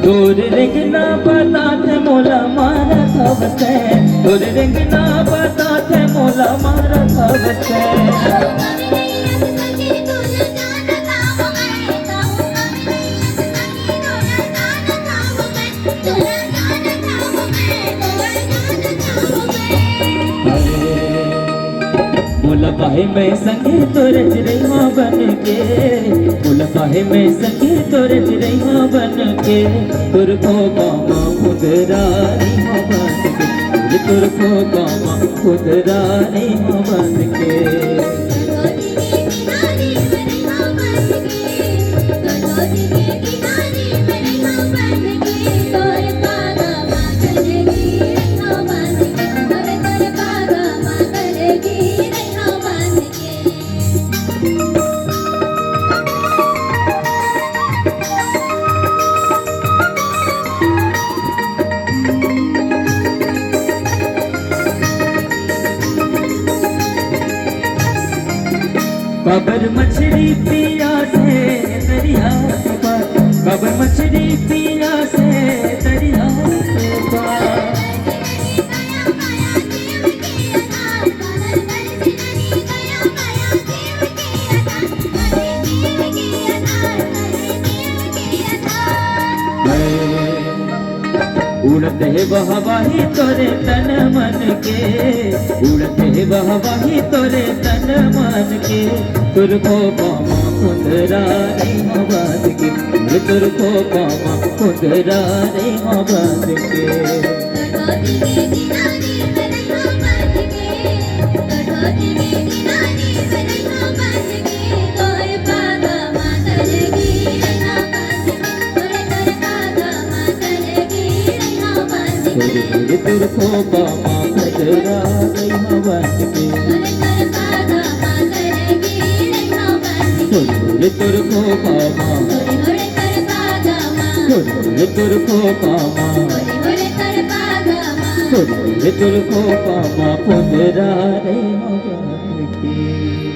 तोर रेंगना पता थे मोला मारा खबसे, तोर रेंगना पता थे मोला मारा खबसे। मोला पाहे में संगे तोरे चिरैया बन के, मोला पाहे में संगे तोरे चिरैया बन के, तुर को कामा खुदरानी बन के, तुर को कामा खुदरानी बन के। कबर मछली पिया से दरिया के पार, कबर मछली पिया से दरिया के पार। उड़ते बहवाही तोरे तन मन के, उड़ते बहवाही तोरे तन मन के, तुर को कामा खुदरानी बन के, तुर को कामा खुदरानी बन के। तुर को कामा खुदरानी बन के, तुर को कामा, तुर को कामा, तुर को कामा खुदरानी बन के।